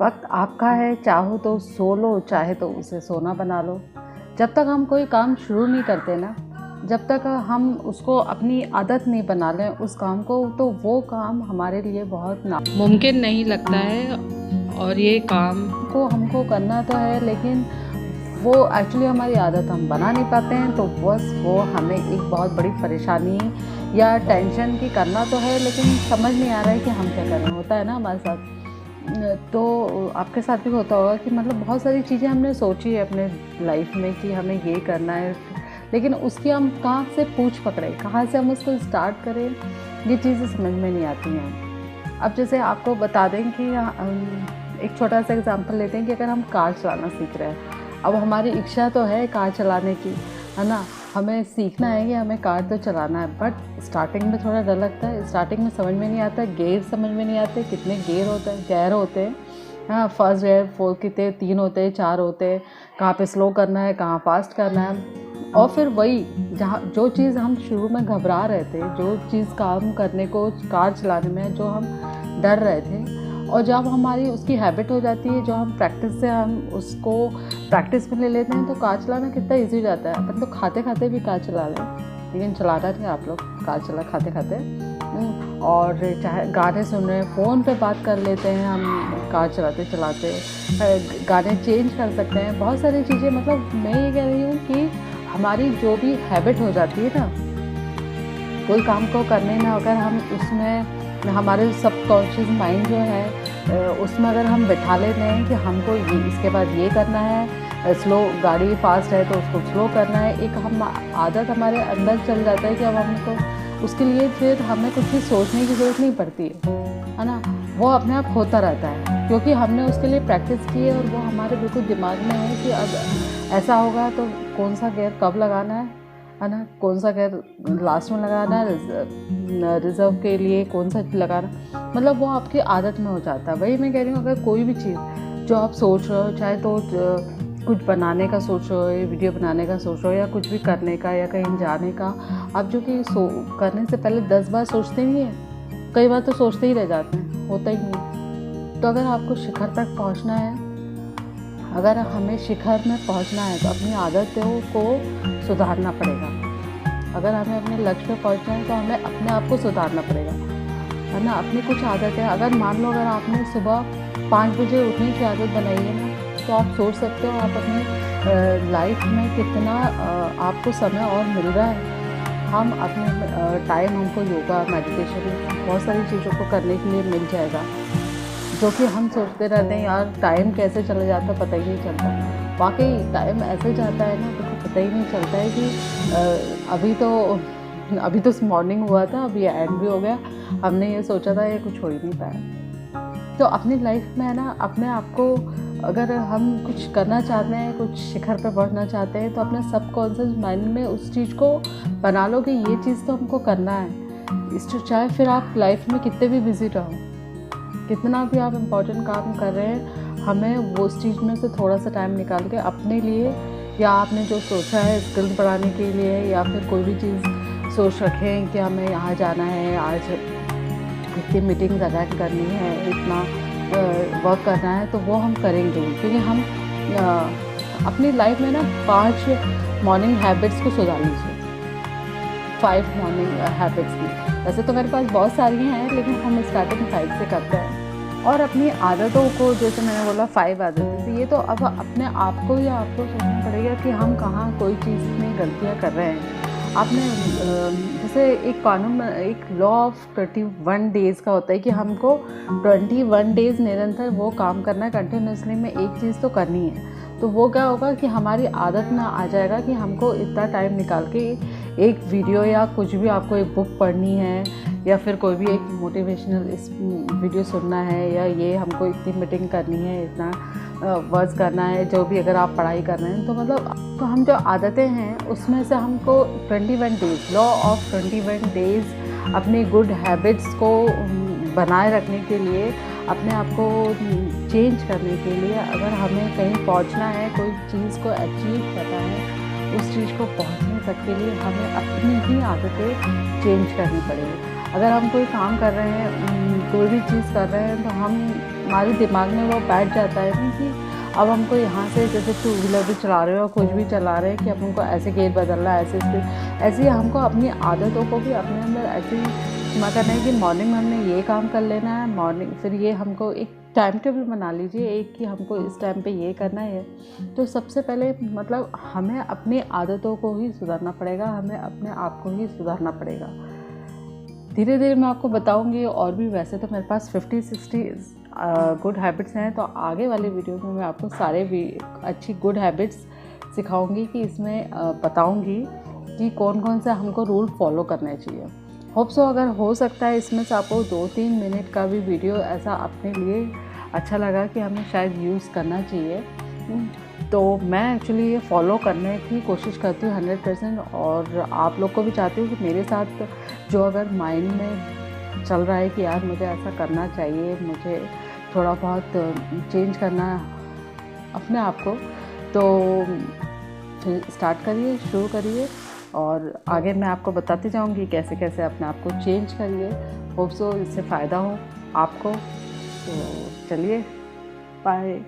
वक्त आपका है, चाहो तो सो लो, चाहे तो उसे सोना बना लो। जब तक हम कोई काम शुरू नहीं करते ना, जब तक हम उसको अपनी आदत नहीं बना लें उस काम को, तो वो काम हमारे लिए बहुत मुमकिन नहीं लगता है। और ये काम को हमको करना तो है, लेकिन वो एक्चुअली हमारी आदत हम बना नहीं पाते हैं। तो बस वो हमें एक बहुत बड़ी परेशानी या टेंशन की करना तो है, लेकिन समझ नहीं आ रहा है कि हम क्या करें। होता है ना हमारे साथ, तो आपके साथ भी होता होगा कि मतलब बहुत सारी चीज़ें हमने सोची है अपने लाइफ में कि हमें ये करना है, लेकिन उसकी हम कहाँ से पूछ पकड़े, कहाँ से हम उसको स्टार्ट करें, ये चीज़ें समझ में नहीं आती हैं। अब जैसे आपको बता दें कि एक छोटा सा एग्जांपल लेते हैं कि अगर हम कार चलाना सीख रहे हैं, अब हमारी इच्छा तो है कार चलाने की, है ना, हमें सीखना है कि हमें कार तो चलाना है, बट स्टार्टिंग में थोड़ा डर लगता है। स्टार्टिंग में समझ में नहीं आता, गेयर समझ में नहीं आते, कितने गेयर होते हैं। हाँ, फर्स्ट गेयर, फोर्थ, कितने 3 होते हैं, 4 होते हैं, कहाँ पे स्लो करना है, कहाँ फास्ट करना है। और फिर वही जो चीज़ हम शुरू में घबरा रहे थे, जो चीज़ काम करने को कार चलाने में जो हम डर रहे थे, और जब हमारी उसकी हैबिट हो जाती है, जो हम प्रैक्टिस से हम उसको प्रैक्टिस में ले लेते हैं, तो कार चलाना कितना इजी हो जाता है। अपन तो खाते खाते भी कार चला लें, लेकिन चलाना नहीं आप लोग कार चला खाते खाते। और चाहे गाने सुन रहे हैं, फ़ोन पे बात कर लेते हैं हम कार चलाते चलाते, गाने चेंज कर सकते हैं, बहुत सारी चीज़ें। मतलब मैं ये कह रही हूँ कि हमारी जो भी हैबिट हो जाती है ना कोई काम को करने में, अगर हम उसमें हमारे सबकॉन्शियस माइंड जो है उसमें अगर हम बिठा लेते हैं कि हमको ये इसके बाद ये करना है, स्लो गाड़ी फास्ट है तो उसको स्लो करना है, एक हम आदत हमारे अंदर चल जाता है कि अब हमको उसके लिए फिर हमें कुछ भी सोचने की ज़रूरत नहीं पड़ती है ना। वो अपने आप होता रहता है क्योंकि हमने उसके लिए प्रैक्टिस की है, और वो हमारे बिल्कुल दिमाग में है कि अब ऐसा होगा तो कौन सा गेयर कब लगाना है ना, कौन सा गेयर लास्ट में लगाना है, रिजर्व के लिए कौन सा लगाना, मतलब वो आपकी आदत में हो जाता है। वही मैं कह रही हूँ, अगर कोई भी चीज़ जो आप सोच रहे हो, चाहे तो कुछ बनाने का सोच रहे हो, वीडियो बनाने का सोच रहे हो, या कुछ भी करने का या कहीं जाने का, आप जो कि करने से पहले 10 बार सोचते नहीं हैं, कई बार तो सोचते ही रह जाते हैं, होता ही नहीं। तो अगर आपको शिखर तक पहुँचना है, अगर हमें शिखर में पहुंचना है, तो अपनी आदतों को सुधारना पड़ेगा। अगर हमें अपने लक्ष्य पे पहुंचना है तो हमें अपने आप को सुधारना पड़ेगा, है ना। अपनी कुछ आदतें, अगर मान लो अगर आपने सुबह 5 बजे उठने की आदत बनाई है ना, तो आप सोच सकते हो आप अपनी लाइफ में कितना आपको समय और मिल रहा है। हम अपने टाइम हमको योगा, मेडिटेशन, बहुत सारी चीज़ों को करने के लिए मिल जाएगा, जो कि हम सोचते रहते हैं यार टाइम कैसे चला जाता पता ही नहीं चलता। वाकई टाइम ऐसे जाता है ना, तो पता ही नहीं चलता है कि अभी तो मॉर्निंग हुआ था, अभी एंड भी हो गया, हमने ये सोचा था, ये कुछ हो ही नहीं पाया। तो अपनी लाइफ में है ना, अपने आप को अगर हम कुछ करना चाहते हैं, कुछ शिखर पर बढ़ना चाहते हैं, तो अपने सबकॉन्शियस माइंड में उस चीज़ को बना लो कि ये चीज़ तो हमको करना है। चाहे फिर आप लाइफ में कितने भी बिजी रहो, कितना भी आप इम्पोर्टेंट काम कर रहे हैं, हमें वो उस चीज़ में से थोड़ा सा टाइम निकाल के अपने लिए, या आपने जो सोचा है स्किल्स बढ़ाने के लिए, या फिर कोई भी चीज़ सोच रखें कि हमें यहाँ जाना है, आज इतनी मीटिंग्स अटेंड करनी है, इतना वर्क करना है, तो वो हम करेंगे। क्योंकि हम अपनी लाइफ में ना 5 मॉर्निंग हैबिट्स को सुधार लीजिए, 5 मॉर्निंग हैबिट्स की। वैसे तो मेरे पास बहुत सारी हैं, लेकिन हम स्टार्टिंग 5 से करते हैं। और अपनी आदतों को, जैसे मैंने बोला 5 आदतें, तो ये तो अब अपने आप को या आपको सोचना पड़ेगा कि हम कहाँ कोई चीज़ में गलतियाँ कर रहे हैं। आपने जैसे एक कानून, एक लॉ ऑफ 21 डेज़ का होता है कि हमको 21 डेज़ निरंतर वो काम करना है, कंटिन्यूसली में एक चीज़ तो करनी है। तो वो क्या होगा कि हमारी आदत में आ जाएगा कि हमको इतना टाइम निकाल के एक वीडियो या कुछ भी, आपको एक बुक पढ़नी है, या फिर कोई भी एक मोटिवेशनल इस वीडियो सुनना है, या ये हमको इतनी मीटिंग करनी है, इतना वर्क करना है, जो भी अगर आप पढ़ाई कर रहे हैं, तो मतलब तो हम जो आदतें हैं उसमें से हमको 21 डेज़, लॉ ऑफ 21 डेज़ अपनी गुड हैबिट्स को बनाए रखने के लिए, अपने आप को चेंज करने के लिए, अगर हमें कहीं पहुंचना है, कोई चीज़ को अचीव करना है, उस चीज़ को पहुंचने तक के लिए हमें अपनी ही आदतें चेंज करनी पड़ेगी। अगर हम कोई काम कर रहे हैं, कोई भी चीज़ कर रहे हैं, तो हमारे दिमाग में वो बैठ जाता है ना कि अब हमको यहाँ से जैसे टू व्हीलर भी चला रहे हो, कुछ भी चला रहे हैं कि अब हमको ऐसे गेयर बदलना है, ऐसे स्पीड, ऐसे ही हमको अपनी आदतों को भी अपने अंदर ऐसे ही करना है कि मॉर्निंग में हमने ये काम कर लेना है, मॉर्निंग फिर ये हमको एक टाइम टेबल बना लीजिए एक कि हमको इस टाइम पे ये करना है। तो सबसे पहले मतलब हमें अपनी आदतों को ही सुधारना पड़ेगा, हमें अपने आप को ही सुधारना पड़ेगा। धीरे धीरे मैं आपको बताऊंगी और भी। वैसे तो मेरे पास 50-60 गुड हैबिट्स हैं, तो आगे वाले वीडियो में मैं आपको सारे भी अच्छी गुड हैबिट्स सिखाऊंगी कि इसमें बताऊंगी कि कौन कौन से हमको रूल फॉलो करने चाहिए। होप सो अगर हो सकता है इसमें से आपको 2-3 मिनट का भी वीडियो ऐसा अपने लिए अच्छा लगा कि हमें शायद यूज़ करना चाहिए, तो मैं एक्चुअली ये फॉलो करने की कोशिश करती हूँ 100%। और आप लोग को भी चाहती हूँ कि मेरे साथ जो अगर माइंड में चल रहा है कि यार मुझे ऐसा करना चाहिए, मुझे थोड़ा बहुत चेंज करना अपने आप को, तो फिर स्टार्ट करिए, शुरू करिए और आगे मैं आपको बताती जाऊंगी कैसे कैसे अपने आप को चेंज करिए। होप सो इससे फ़ायदा हो आपको। तो चलिए, बाय।